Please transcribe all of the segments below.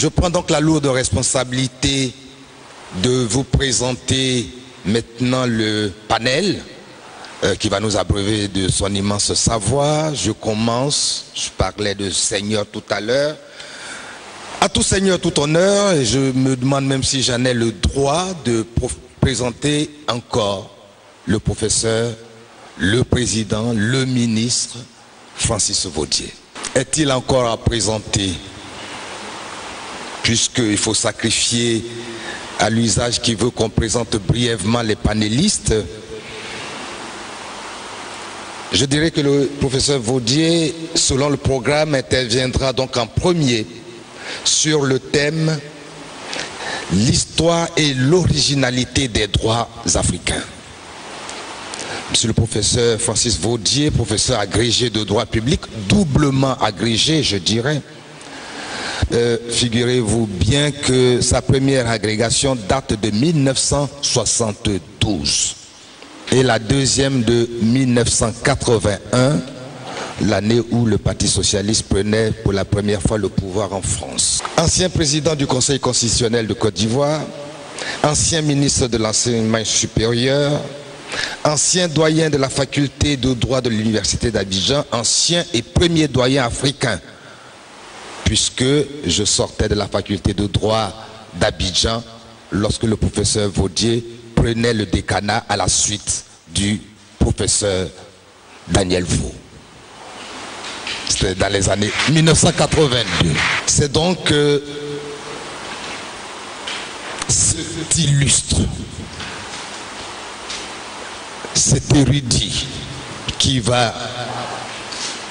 Je prends donc la lourde responsabilité de vous présenter maintenant le panel qui va nous abreuver de son immense savoir. Je commence, je parlais de Seigneur tout à l'heure. À tout Seigneur, tout honneur, et je me demande même si j'en ai le droit de présenter encore le professeur, le président, le ministre, Francis Vaudier. Est-il encore à présenter, puisqu'il faut sacrifier à l'usage qui veut qu'on présente brièvement les panélistes? Je dirais que le professeur Vaudier, selon le programme, interviendra donc en premier sur le thème « L'histoire et l'originalité des droits africains ». Monsieur le professeur Francis Vaudier, professeur agrégé de droit public, doublement agrégé, je dirais. Figurez-vous bien que sa première agrégation date de 1972 et la deuxième de 1981, l'année où le Parti socialiste prenait pour la première fois le pouvoir en France. Ancien président du Conseil constitutionnel de Côte d'Ivoire, ancien ministre de l'enseignement supérieur, ancien doyen de la faculté de droit de l'université d'Abidjan, ancien et premier doyen africain, puisque je sortais de la faculté de droit d'Abidjan lorsque le professeur Vaudier prenait le décanat à la suite du professeur Daniel Vaux. C'était dans les années 1982. C'est donc cet illustre, cet érudit qui va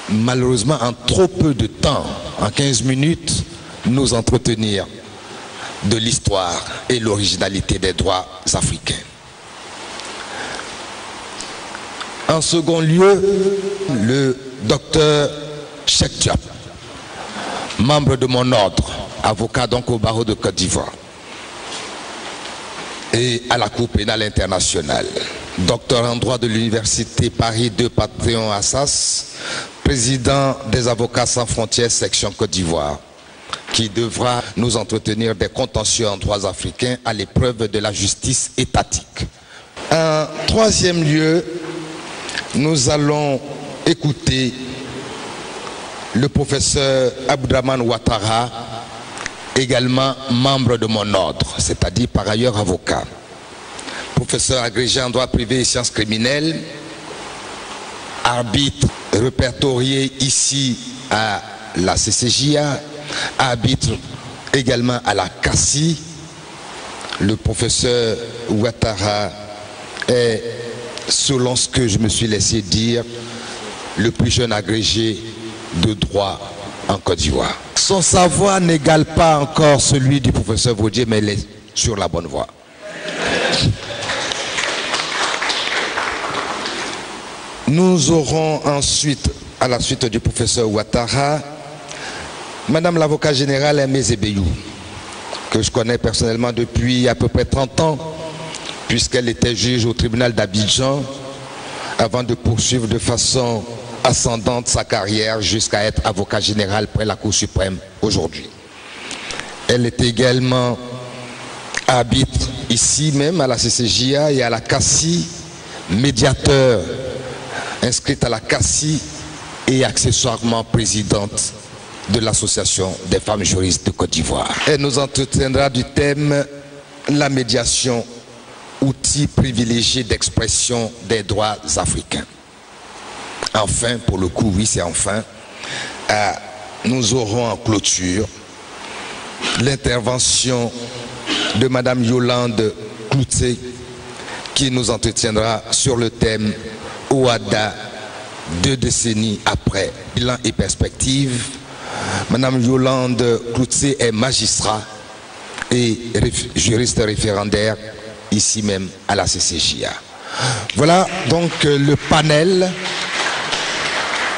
malheureusement en trop peu de temps, en 15 minutes, nous entretenir de l'histoire et l'originalité des droits africains. En second lieu, le docteur Cheikh Diop, membre de mon ordre, avocat donc au barreau de Côte d'Ivoire et à la Cour pénale internationale, docteur en droit de l'université Paris 2 Panthéon-Assas, président des avocats sans frontières section Côte d'Ivoire, qui devra nous entretenir des contentieux en droits africains à l'épreuve de la justice étatique. En troisième lieu, nous allons écouter le professeur Abdraman Ouattara, également membre de mon ordre, c'est-à-dire par ailleurs avocat. Professeur agrégé en droit privé et sciences criminelles, arbitre répertorié ici à la CCJA, arbitre également à la CACI. Le professeur Ouattara est, selon ce que je me suis laissé dire, le plus jeune agrégé de droit en Côte d'Ivoire. Son savoir n'égale pas encore celui du professeur Vaudier, mais il est sur la bonne voie. Nous aurons ensuite, à la suite du professeur Ouattara, Madame l'avocat générale Aimé Zébéyou, que je connais personnellement depuis à peu près 30 ans, puisqu'elle était juge au tribunal d'Abidjan, avant de poursuivre de façon ascendante sa carrière jusqu'à être avocat général près la Cour suprême aujourd'hui. Elle est également arbitre ici même à la CCJA et à la CACI, médiateur inscrite à la CACI et accessoirement présidente de l'Association des femmes juristes de Côte d'Ivoire. Elle nous entretiendra du thème « La médiation, outil privilégié d'expression des droits africains ». Enfin, pour le coup, oui, c'est enfin, nous aurons en clôture l'intervention de Madame Yolande Cloutier, qui nous entretiendra sur le thème « Ouada, 2 décennies après, bilan et perspective ». Madame Yolande Cloutier est magistrat et juriste référendaire ici même à la CCJA. Voilà donc le panel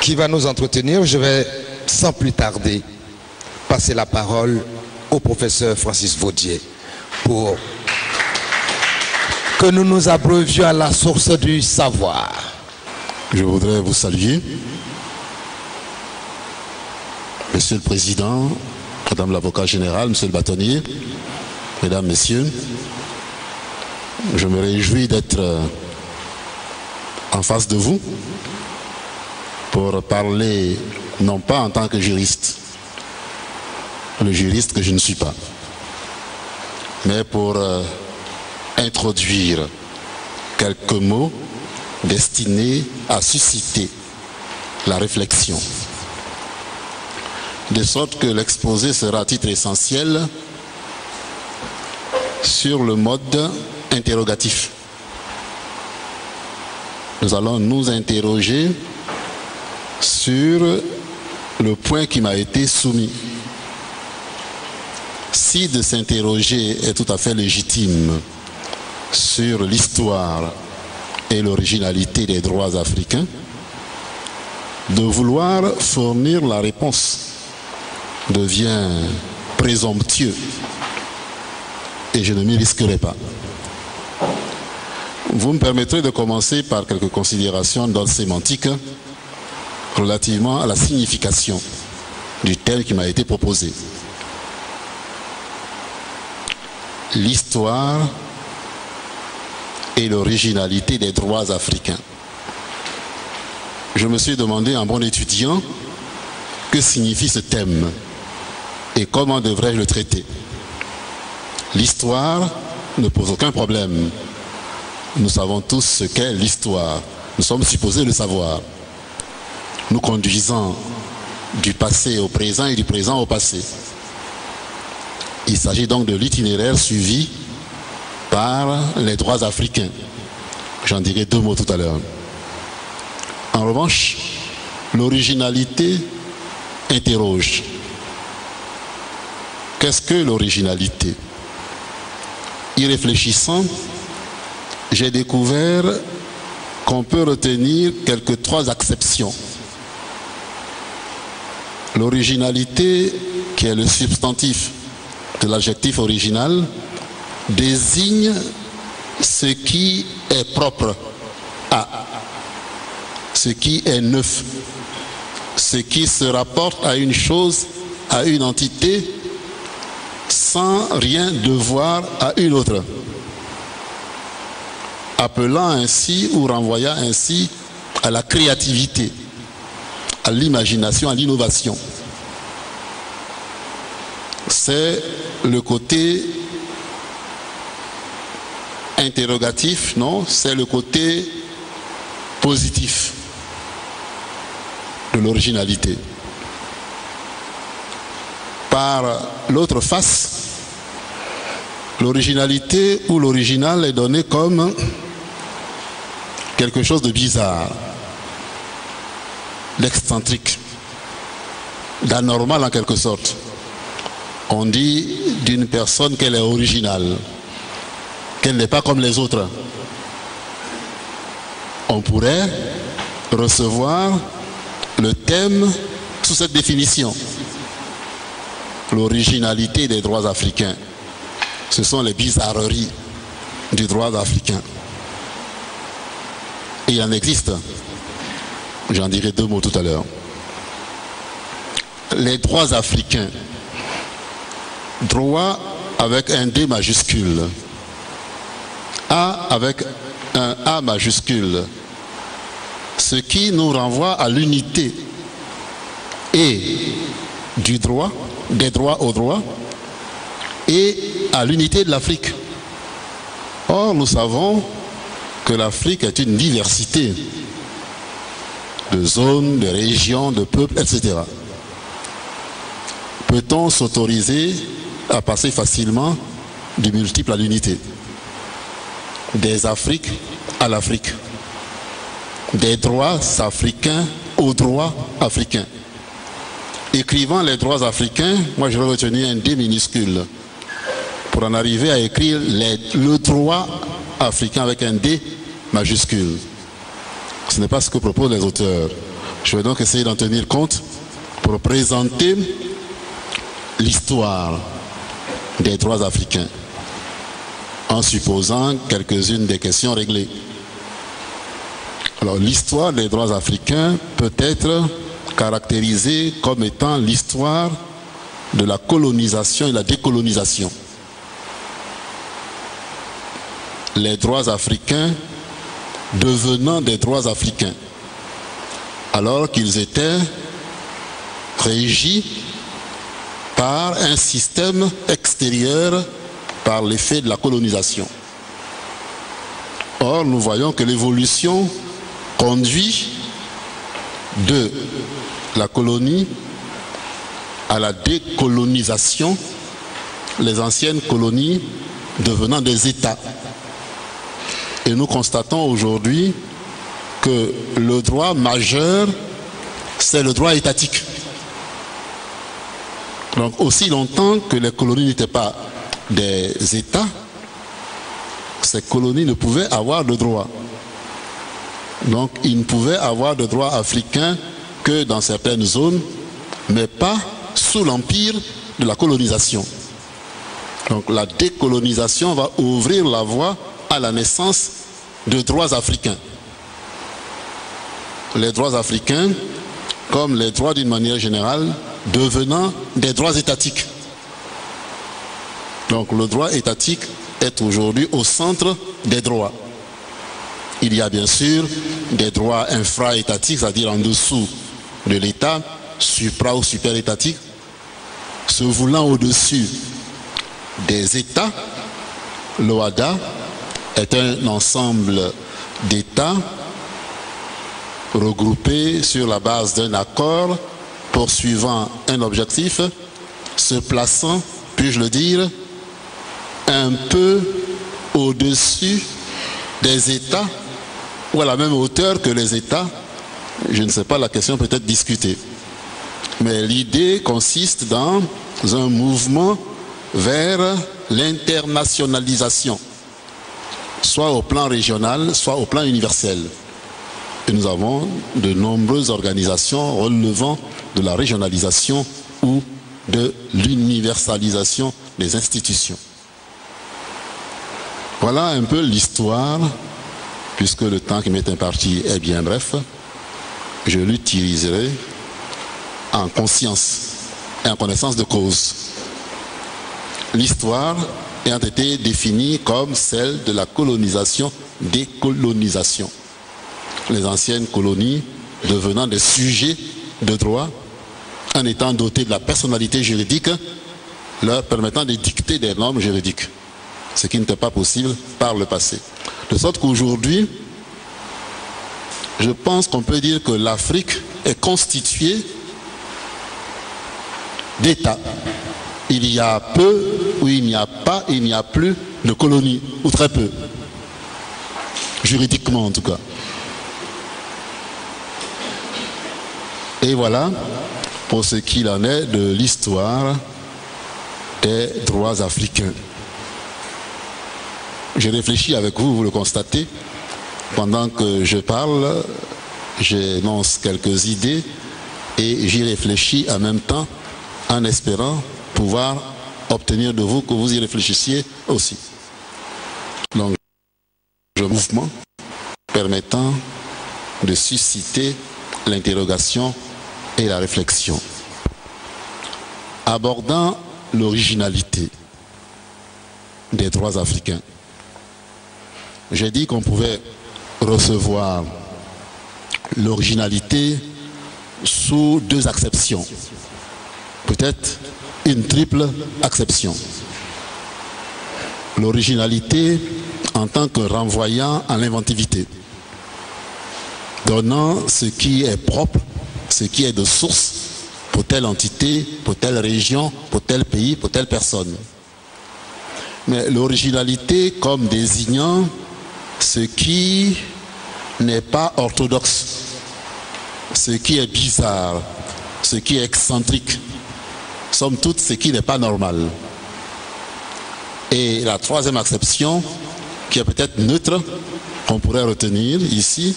qui va nous entretenir. Je vais sans plus tarder passer la parole au professeur Francis Vaudier pour que nous nous abreuvions à la source du savoir. Je voudrais vous saluer, Monsieur le Président, Madame l'avocat général, monsieur le bâtonnier, mesdames, messieurs, je me réjouis d'être en face de vous pour parler non pas en tant que juriste, le juriste que je ne suis pas, mais pour introduire quelques mots destinés à susciter la réflexion. De sorte que l'exposé sera à titre essentiel sur le mode interrogatif. Nous allons nous interroger sur le point qui m'a été soumis. Si de s'interroger est tout à fait légitime sur l'histoire et l'originalité des droits africains, de vouloir fournir la réponse devient présomptueux et je ne m'y risquerai pas. Vous me permettrez de commencer par quelques considérations d'ordre sémantique relativement à la signification du thème qui m'a été proposé. L'histoire et l'originalité des droits africains. Je me suis demandé en bon étudiant que signifie ce thème et comment devrais-je le traiter. L'histoire ne pose aucun problème. Nous savons tous ce qu'est l'histoire. Nous sommes supposés le savoir. Nous conduisons du passé au présent et du présent au passé. Il s'agit donc de l'itinéraire suivi par les droits africains. J'en dirai deux mots tout à l'heure. En revanche, l'originalité interroge. Qu'est-ce que l'originalité? Y réfléchissant, j'ai découvert qu'on peut retenir trois acceptions. L'originalité, qui est le substantif de l'adjectif original, désigne ce qui est propre à, ce qui est neuf, ce qui se rapporte à une chose, à une entité, sans rien devoir à une autre, appelant ainsi ou renvoyant ainsi à la créativité, à l'imagination, à l'innovation. C'est le côté interrogatif, non, c'est le côté positif de l'originalité. Par l'autre face, l'originalité ou l'original est donné comme quelque chose de bizarre, d'excentrique, d'anormal en quelque sorte. On dit d'une personne qu'elle est originale, qu'elle n'est pas comme les autres. On pourrait recevoir le thème sous cette définition. L'originalité des droits africains. Ce sont les bizarreries du droit africain. Et il en existe. J'en dirai deux mots tout à l'heure. Les droits africains. Droit avec un D majuscule. A avec un A majuscule. Ce qui nous renvoie à l'unité et du droit, des droits au droit, et à l'unité de l'Afrique. Or, nous savons que l'Afrique est une diversité de zones, de régions, de peuples, etc. Peut-on s'autoriser à passer facilement du multiple à l'unité? Des Afriques à l'Afrique. Des droits africains aux droits africains. Écrivant les droits africains, moi je vais retenir un D minuscule pour en arriver à écrire le droit africain avec un D majuscule. Ce n'est pas ce que proposent les auteurs. Je vais donc essayer d'en tenir compte pour présenter l'histoire des droits africains en supposant quelques-unes des questions réglées. Alors l'histoire des droits africains peut être caractérisée comme étant l'histoire de la colonisation et la décolonisation. Les droits africains devenant des droits africains, alors qu'ils étaient régis par un système extérieur par l'effet de la colonisation. Or, nous voyons que l'évolution conduit de la colonie à la décolonisation, les anciennes colonies devenant des États. Et nous constatons aujourd'hui que le droit majeur, c'est le droit étatique. Donc aussi longtemps que les colonies n'étaient pas des États, ces colonies ne pouvaient avoir de droit. Donc ils ne pouvaient avoir de droit africain que dans certaines zones, mais pas sous l'empire de la colonisation. Donc la décolonisation va ouvrir la voie à la naissance de droits africains. Les droits africains, comme les droits d'une manière générale, devenant des droits étatiques. Donc le droit étatique est aujourd'hui au centre des droits. Il y a bien sûr des droits infra-étatiques, c'est-à-dire en dessous de l'État, supra- ou super-étatiques, se voulant au-dessus des États. L'OHADA est un ensemble d'États regroupés sur la base d'un accord poursuivant un objectif, se plaçant, puis-je le dire, un peu au-dessus des États ou à la même hauteur que les États. Je ne sais pas, la question peut être discutée. Mais l'idée consiste dans un mouvement vers l'internationalisation, soit au plan régional, soit au plan universel. Et nous avons de nombreuses organisations relevant de la régionalisation ou de l'universalisation des institutions. Voilà un peu l'histoire, puisque le temps qui m'est imparti est bien bref. Je l'utiliserai en conscience et en connaissance de cause. L'histoire ayant été définie comme celle de la colonisation-décolonisation. Les anciennes colonies devenant des sujets de droit, en étant dotées de la personnalité juridique, leur permettant de dicter des normes juridiques, ce qui n'était pas possible par le passé. De sorte qu'aujourd'hui, je pense qu'on peut dire que l'Afrique est constituée d'États. Il y a peu, ou il n'y a pas, il n'y a plus de colonies, ou très peu, juridiquement en tout cas. Et voilà pour ce qu'il en est de l'histoire des droits africains. J'ai réfléchi avec vous, vous le constatez. Pendant que je parle, j'énonce quelques idées et j'y réfléchis en même temps en espérant pouvoir obtenir de vous que vous y réfléchissiez aussi. Donc, un mouvement permettant de susciter l'interrogation et la réflexion. Abordant l'originalité des droits africains, j'ai dit qu'on pouvait recevoir l'originalité sous deux acceptions, peut-être une triple acception. L'originalité en tant que renvoyant à l'inventivité, donnant ce qui est propre, ce qui est de source pour telle entité, pour telle région, pour tel pays, pour telle personne. Mais l'originalité comme désignant ce qui n'est pas orthodoxe, ce qui est bizarre, ce qui est excentrique, somme toute ce qui n'est pas normal. Et la troisième acception, qui est peut-être neutre, qu'on pourrait retenir ici,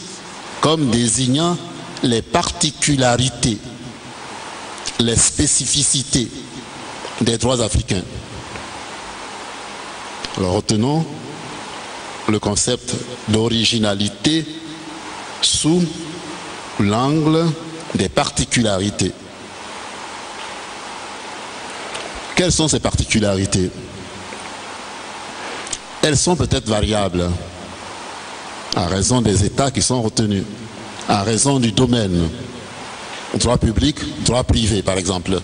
comme désignant les particularités, les spécificités des droits africains. Alors retenons le concept d'originalité sous l'angle des particularités. Quelles sont ces particularités? Elles sont peut-être variables à raison des États qui sont retenus, à raison du domaine, droit public, droit privé par exemple.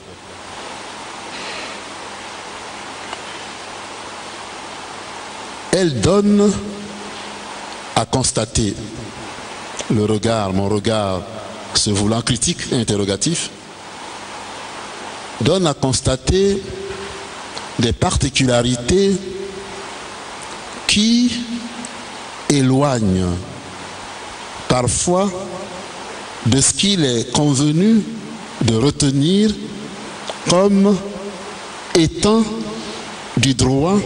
Elles donnent à constater le regard, mon regard se voulant critique et interrogatif, donne à constater des particularités qui éloignent parfois de ce qu'il est convenu de retenir comme étant du droit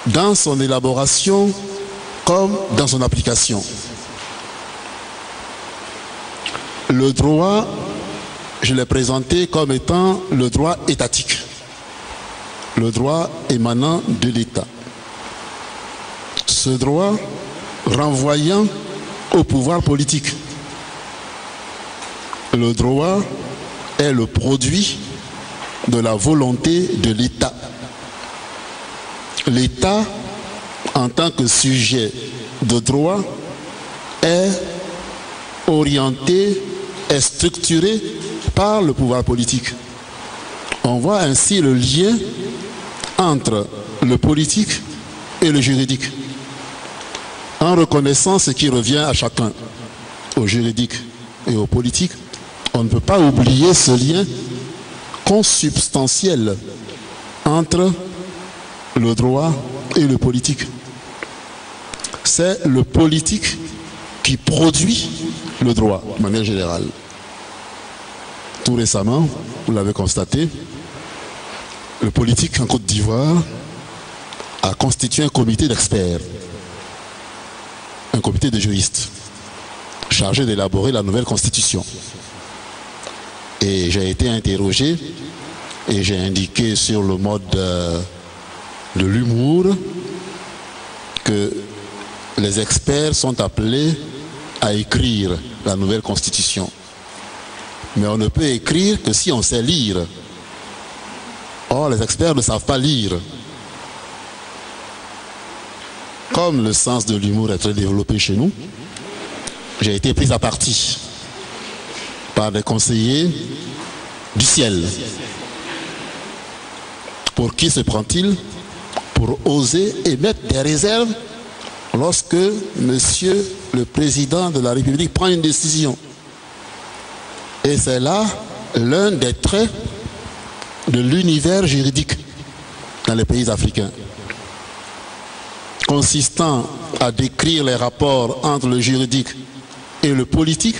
dans son élaboration comme dans son application. Le droit, je l'ai présenté comme étant le droit étatique, le droit émanant de l'État. Ce droit renvoyant au pouvoir politique. Le droit est le produit de la volonté de l'État. L'État, en tant que sujet de droit, est orienté, est structuré par le pouvoir politique. On voit ainsi le lien entre le politique et le juridique, en reconnaissant ce qui revient à chacun, au juridique et au politique. On ne peut pas oublier ce lien consubstantiel entre le droit et le politique. C'est le politique qui produit le droit, de manière générale. Tout récemment, vous l'avez constaté, le politique en Côte d'Ivoire a constitué un comité d'experts, un comité de juristes, chargé d'élaborer la nouvelle constitution. Et j'ai été interrogé et j'ai indiqué sur le mode de l'humour que les experts sont appelés à écrire la nouvelle constitution. Mais on ne peut écrire que si on sait lire. Or, les experts ne savent pas lire. Comme le sens de l'humour est très développé chez nous, j'ai été pris à partie par des conseillers du ciel. Pour qui se prend-il? Pour oser émettre des réserves lorsque Monsieur le Président de la République prend une décision. Et c'est là l'un des traits de l'univers juridique dans les pays africains, consistant à décrire les rapports entre le juridique et le politique,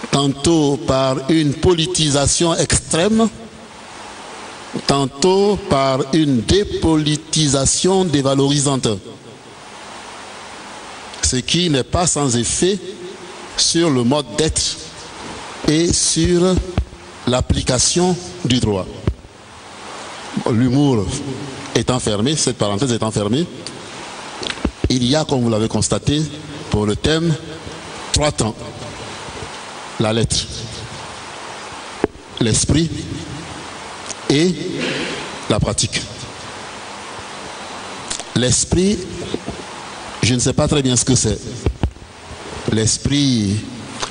tantôt par une politisation extrême, tantôt par une dépolitisation dévalorisante, ce qui n'est pas sans effet sur le mode d'être et sur l'application du droit. L'humour étant fermé, cette parenthèse étant fermée, il y a, comme vous l'avez constaté, pour le thème, 3 temps. La lettre, l'esprit et la pratique. L'esprit, je ne sais pas très bien ce que c'est. L'esprit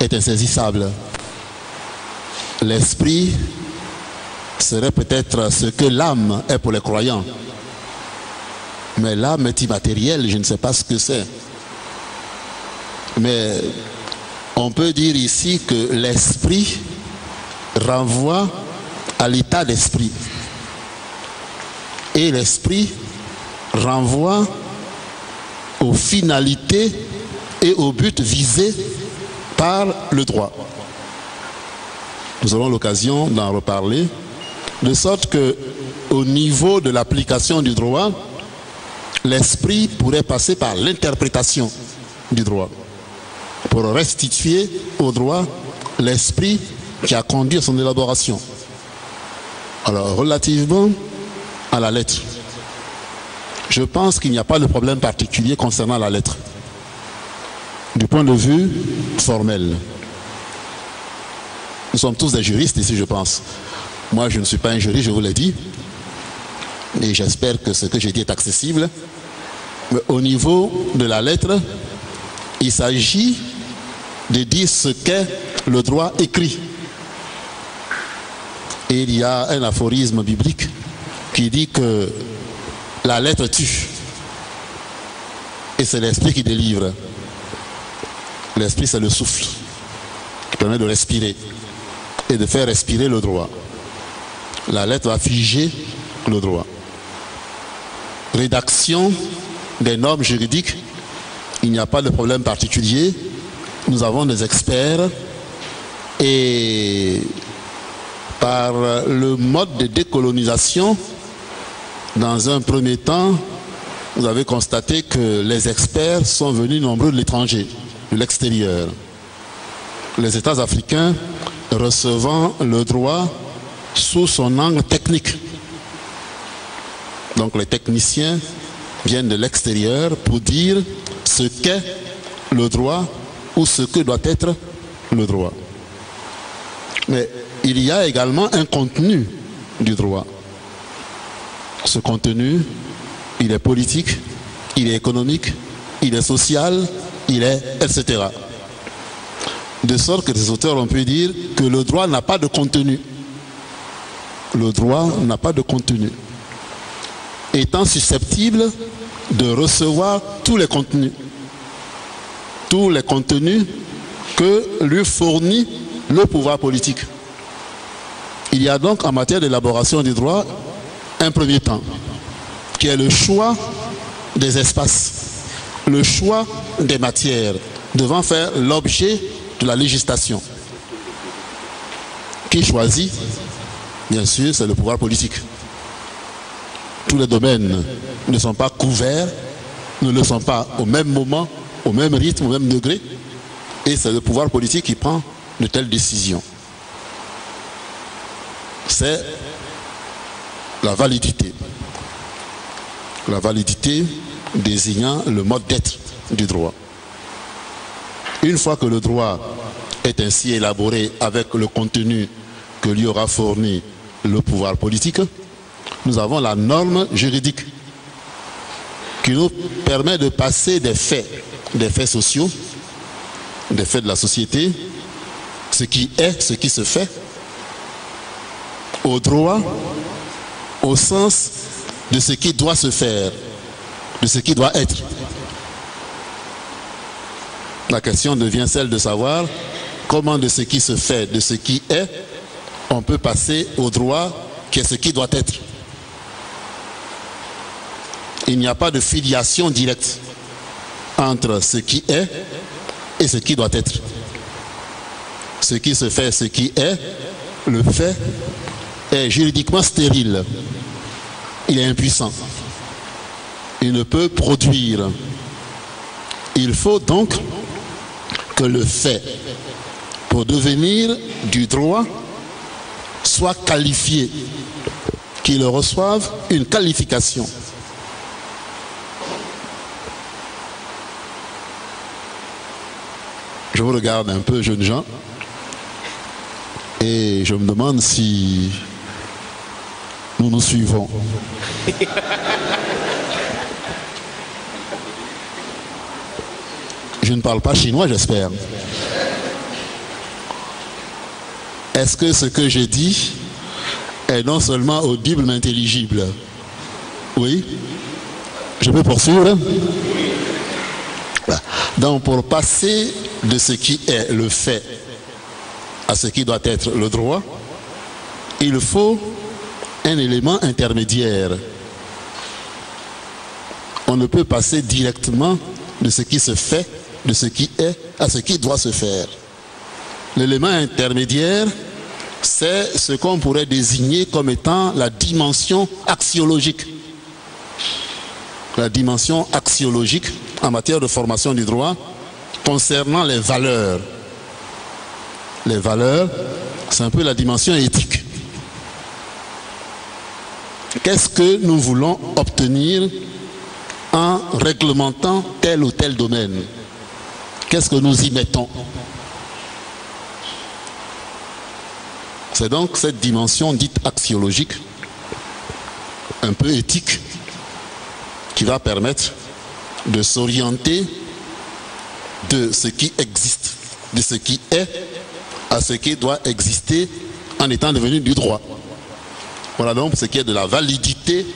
est insaisissable. L'esprit serait peut-être ce que l'âme est pour les croyants. Mais l'âme est immatérielle, je ne sais pas ce que c'est. Mais on peut dire ici que l'esprit renvoie à l'état d'esprit. Et l'esprit renvoie aux finalités et aux buts visés par le droit. Nous aurons l'occasion d'en reparler, de sorte que, au niveau de l'application du droit, l'esprit pourrait passer par l'interprétation du droit, pour restituer au droit l'esprit qui a conduit à son élaboration. Alors, relativement à la lettre, je pense qu'il n'y a pas de problème particulier concernant la lettre, du point de vue formel. Nous sommes tous des juristes ici, je pense. Moi, je ne suis pas un juriste, je vous l'ai dit. Et j'espère que ce que j'ai dit est accessible. Mais au niveau de la lettre, il s'agit de dire ce qu'est le droit écrit. Et il y a un aphorisme biblique qui dit que la lettre tue. Et c'est l'esprit qui délivre. L'esprit, c'est le souffle qui permet de respirer et de faire respirer le droit. La lettre va figer le droit. Rédaction des normes juridiques, il n'y a pas de problème particulier. Nous avons des experts et par le mode de décolonisation, dans un premier temps, vous avez constaté que les experts sont venus nombreux de l'étranger, de l'extérieur. Les États africains recevant le droit sous son angle technique. Donc les techniciens viennent de l'extérieur pour dire ce qu'est le droit ou ce que doit être le droit. Mais il y a également un contenu du droit. Ce contenu, il est politique, il est économique, il est social, il est etc. De sorte que les auteurs ont pu dire que le droit n'a pas de contenu. Le droit n'a pas de contenu. Étant susceptible de recevoir tous les contenus que lui fournit le pouvoir politique. Il y a donc en matière d'élaboration du droit un premier temps qui est le choix des espaces, le choix des matières devant faire l'objet de la législation. Qui choisit? Bien sûr, c'est le pouvoir politique. Tous les domaines ne sont pas couverts, ne le sont pas au même moment, au même rythme, au même degré. Et c'est le pouvoir politique qui prend de telles décisions. C'est la validité. La validité désignant le mode d'être du droit. Une fois que le droit est ainsi élaboré avec le contenu que lui aura fourni le pouvoir politique, nous avons la norme juridique qui nous permet de passer des faits sociaux, des faits de la société, ce qui est, ce qui se fait, au droit, au sens de ce qui doit se faire, de ce qui doit être. La question devient celle de savoir comment de ce qui se fait, de ce qui est, on peut passer au droit qui est ce qui doit être. Il n'y a pas de filiation directe entre ce qui est et ce qui doit être. Ce qui se fait, ce qui est, le fait est juridiquement stérile. Il est impuissant. Il ne peut produire. Il faut donc que le fait, pour devenir du droit, soit qualifié, qu'il reçoive une qualification. Je vous regarde un peu, jeunes gens, et je me demande si nous nous suivons. Je ne parle pas chinois, j'espère. Est-ce que ce que je dis est non seulement audible mais intelligible? Oui? Je peux poursuivre? Donc pour passer de ce qui est le fait à ce qui doit être le droit, il faut un élément intermédiaire. On ne peut passer directement de ce qui se fait, de ce qui est, à ce qui doit se faire. L'élément intermédiaire, c'est ce qu'on pourrait désigner comme étant la dimension axiologique. La dimension axiologique en matière de formation du droit concernant les valeurs. Les valeurs, c'est un peu la dimension éthique. Qu'est-ce que nous voulons obtenir en réglementant tel ou tel domaine? Qu'est-ce que nous y mettons? C'est donc cette dimension dite axiologique, un peu éthique, qui va permettre de s'orienter de ce qui existe, de ce qui est, à ce qui doit exister en étant devenu du droit. Voilà donc ce qui est de la validité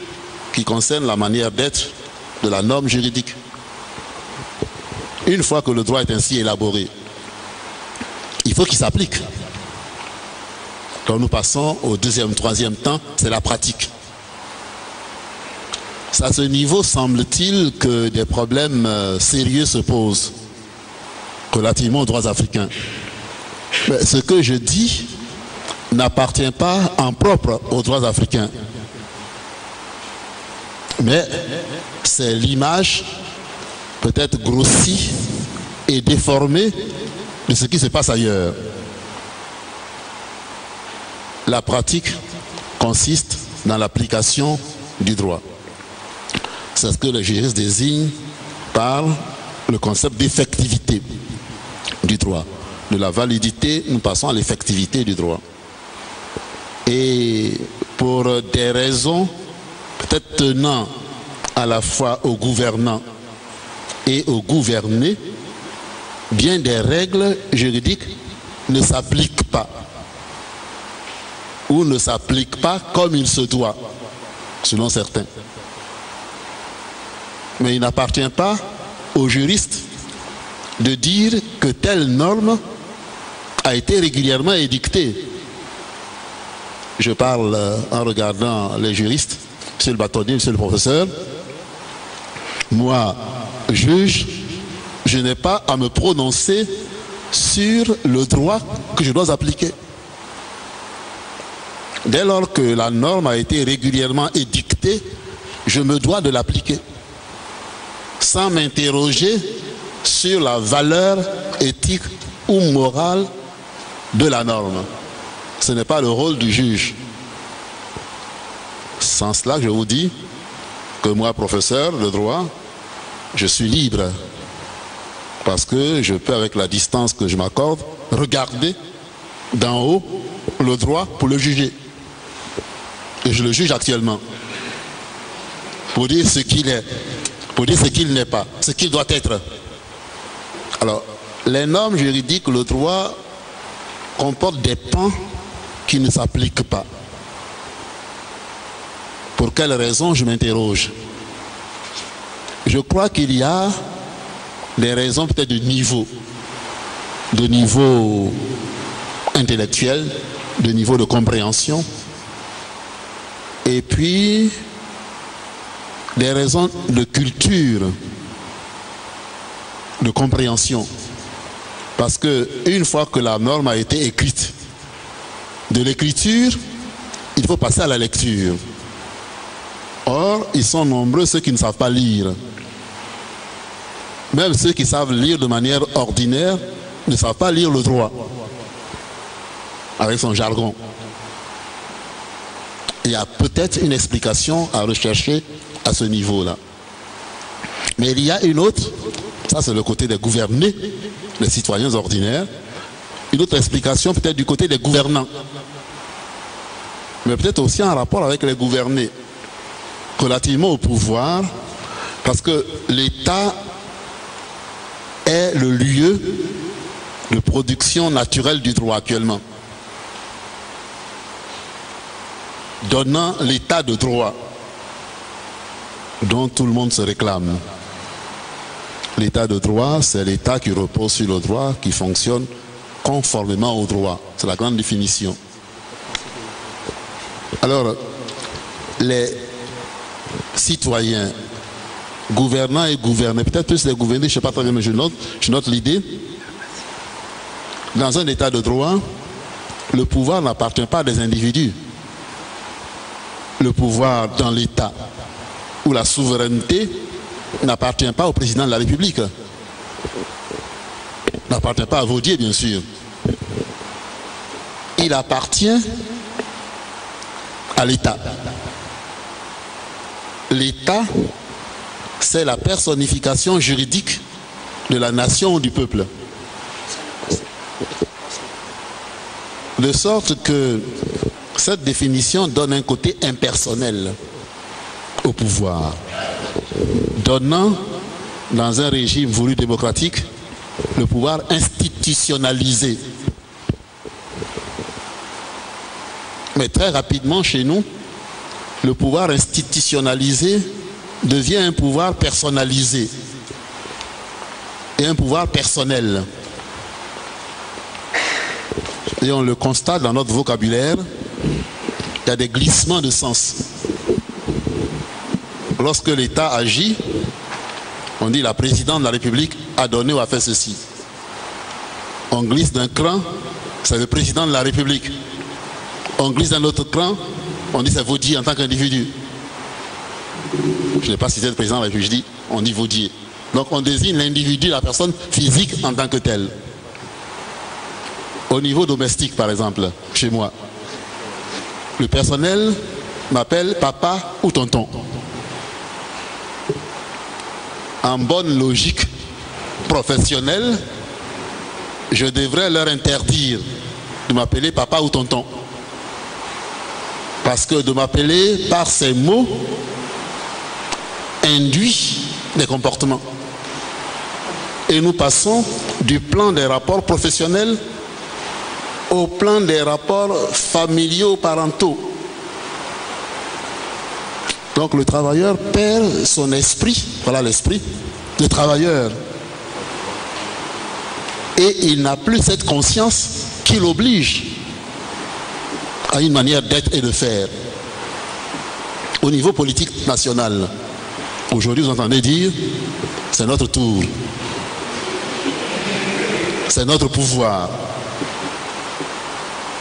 qui concerne la manière d'être de la norme juridique. Une fois que le droit est ainsi élaboré, il faut qu'il s'applique. Donc nous passons au deuxième, troisième temps, c'est la pratique. C'est à ce niveau, semble-t-il, que des problèmes sérieux se posent relativement aux droits africains. Mais ce que je dis n'appartient pas en propre aux droits africains. Mais c'est l'image peut-être grossie et déformée de ce qui se passe ailleurs. La pratique consiste dans l'application du droit. C'est ce que les juristes désignent par le concept d'effectivité du droit. De la validité, nous passons à l'effectivité du droit. Et pour des raisons peut-être tenant à la fois aux gouvernants et aux gouvernés, bien des règles juridiques ne s'appliquent pas ou ne s'appliquent pas comme il se doit, selon certains. Mais il n'appartient pas aux juristes de dire que telle norme a été régulièrement édictée. Je parle en regardant les juristes, monsieur le bâtonnier, monsieur le professeur. Moi, juge, je n'ai pas à me prononcer sur le droit que je dois appliquer. Dès lors que la norme a été régulièrement édictée, je me dois de l'appliquer, sans m'interroger sur la valeur éthique ou morale de la norme. Ce n'est pas le rôle du juge. Sans cela, je vous dis que moi, professeur de droit, je suis libre. Parce que je peux, avec la distance que je m'accorde, regarder d'en haut le droit pour le juger. Et je le juge actuellement. Pour dire ce qu'il est, pour dire ce qu'il n'est pas, ce qu'il doit être. Alors, les normes juridiques, le droit comporte des pans qui ne s'appliquent pas. Pour quelle raison, je m'interroge. Je crois qu'il y a des raisons peut-être de niveau intellectuel, de niveau de compréhension, et puis des raisons de culture, de compréhension. Parce que une fois que la norme a été écrite, de l'écriture, il faut passer à la lecture. Or, ils sont nombreux ceux qui ne savent pas lire. Même ceux qui savent lire de manière ordinaire ne savent pas lire le droit avec son jargon. Il y a peut-être une explication à rechercher à ce niveau-là. Mais il y a une autre, ça c'est le côté des gouvernés, les citoyens ordinaires, une autre explication peut-être du côté des gouvernants, mais peut-être aussi en rapport avec les gouvernés, relativement au pouvoir, parce que l'État est le lieu de production naturelle du droit actuellement, donnant l'état de droit dont tout le monde se réclame. L'état de droit, c'est l'état qui repose sur le droit, qui fonctionne conformément au droit. C'est la grande définition. Alors, les citoyens, gouvernants et gouvernés, peut-être plus les gouvernés, je ne sais pas très bien, mais je note l'idée. Dans un état de droit, le pouvoir n'appartient pas à des individus. Le pouvoir dans l'État ou la souveraineté n'appartient pas au président de la République. N'appartient pas à Vaudier, bien sûr. Il appartient à l'État. L'État, c'est la personnification juridique de la nation ou du peuple. De sorte que cette définition donne un côté impersonnel au pouvoir, donnant, dans un régime voulu démocratique, le pouvoir institutionnalisé. Mais très rapidement, chez nous, le pouvoir institutionnalisé devient un pouvoir personnalisé et un pouvoir personnel. Et on le constate dans notre vocabulaire, il y a des glissements de sens. Lorsque l'État agit, on dit la présidente de la République a donné ou a fait ceci. On glisse d'un cran, c'est le président de la République. On glisse d'un autre cran, on dit c'est Vaudier en tant qu'individu. Je n'ai pas cité le président de la République, je dis on dit Vaudier. Donc on désigne l'individu, la personne physique en tant que telle. Au niveau domestique, par exemple, chez moi, le personnel m'appelle papa ou tonton. En bonne logique professionnelle, je devrais leur interdire de m'appeler papa ou tonton. Parce que de m'appeler par ces mots induit des comportements. Et nous passons du plan des rapports professionnels au plan des rapports familiaux, parentaux. Donc le travailleur perd son esprit, voilà l'esprit de travailleur. Et il n'a plus cette conscience qui l'oblige à une manière d'être et de faire. Au niveau politique national, aujourd'hui vous entendez dire, c'est notre tour. C'est notre pouvoir.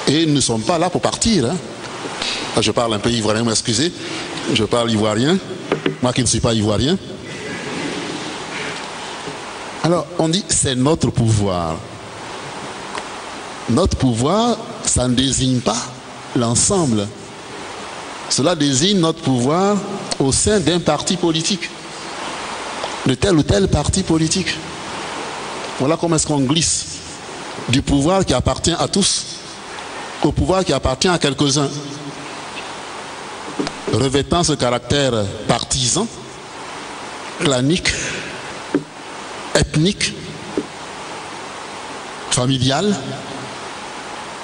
Et nous ne sommes pas là pour partir. Hein. Je parle un peu ivoirien, m'excusez. Je parle ivoirien. Moi qui ne suis pas ivoirien. Alors, on dit c'est notre pouvoir. Notre pouvoir, ça ne désigne pas l'ensemble. Cela désigne notre pouvoir au sein d'un parti politique. De tel ou tel parti politique. Voilà comment est-ce qu'on glisse du pouvoir qui appartient à tous au pouvoir qui appartient à quelques-uns, revêtant ce caractère partisan, clanique, ethnique, familial,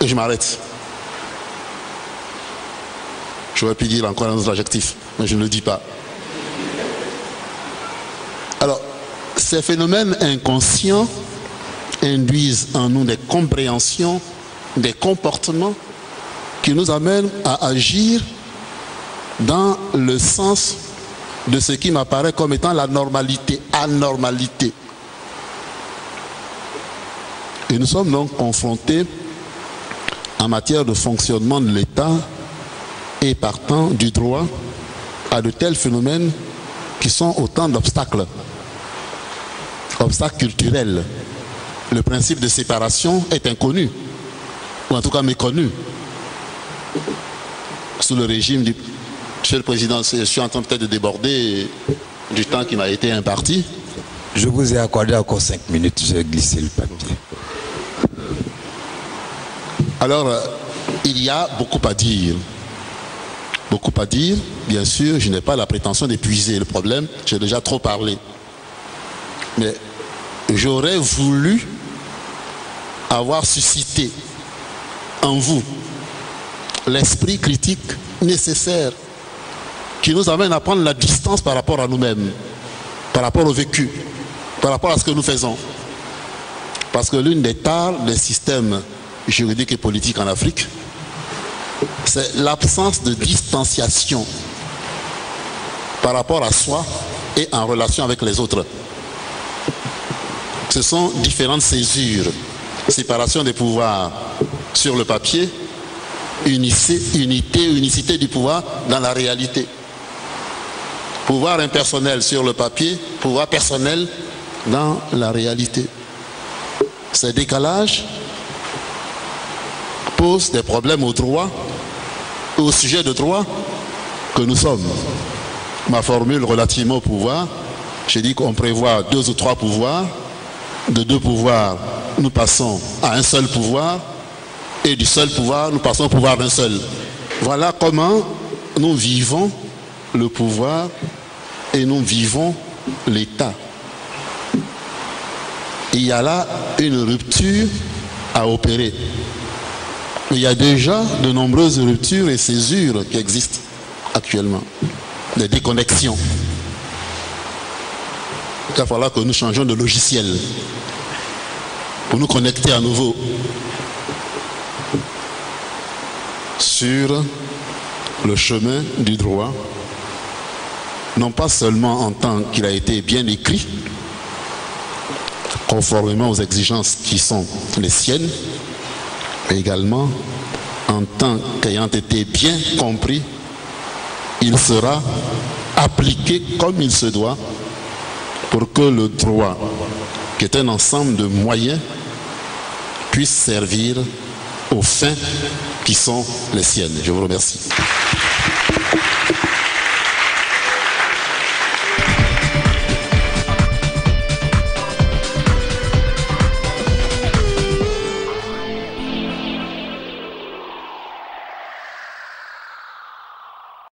et je m'arrête. J'aurais pu dire encore un autre adjectif, mais je ne le dis pas. Alors, ces phénomènes inconscients induisent en nous des compréhensions, des comportements qui nous amènent à agir dans le sens de ce qui m'apparaît comme étant la normalité, anormalité. Et nous sommes donc confrontés en matière de fonctionnement de l'État et partant du droit à de tels phénomènes qui sont autant d'obstacles. Obstacles culturels. Le principe de séparation est inconnu, ou en tout cas méconnu. Sous le régime du... Monsieur le Président, je suis en train peut-être de déborder du temps qui m'a été imparti. Je vous ai accordé encore 5 minutes, j'ai glissé le papier. Alors, il y a beaucoup à dire. Beaucoup à dire, bien sûr, je n'ai pas la prétention d'épuiser le problème, j'ai déjà trop parlé. Mais j'aurais voulu avoir suscité en vous l'esprit critique nécessaire qui nous amène à prendre la distance par rapport à nous-mêmes, par rapport au vécu, par rapport à ce que nous faisons. Parce que l'une des tares des systèmes juridiques et politiques en Afrique, c'est l'absence de distanciation par rapport à soi et en relation avec les autres. Ce sont différentes césures, séparation des pouvoirs sur le papier, unicité du pouvoir dans la réalité. Pouvoir impersonnel sur le papier, pouvoir personnel dans la réalité. Ces décalages posent des problèmes au droit, au sujet de droit que nous sommes. Ma formule relativement au pouvoir, j'ai dit qu'on prévoit 2 ou 3 pouvoirs. De 2 pouvoirs, nous passons à un seul pouvoir. et du seul pouvoir, nous passons au pouvoir d'un seul. Voilà comment nous vivons le pouvoir et nous vivons l'État. Il y a là une rupture à opérer. Il y a déjà de nombreuses ruptures et césures qui existent actuellement, des déconnexions. Il va falloir que nous changions de logiciel pour nous connecter à nouveau sur le chemin du droit, non pas seulement en tant qu'il a été bien écrit, conformément aux exigences qui sont les siennes, mais également en tant qu'ayant été bien compris, il sera appliqué comme il se doit pour que le droit, qui est un ensemble de moyens, puisse servir aux fins qui sont les siennes. Je vous remercie.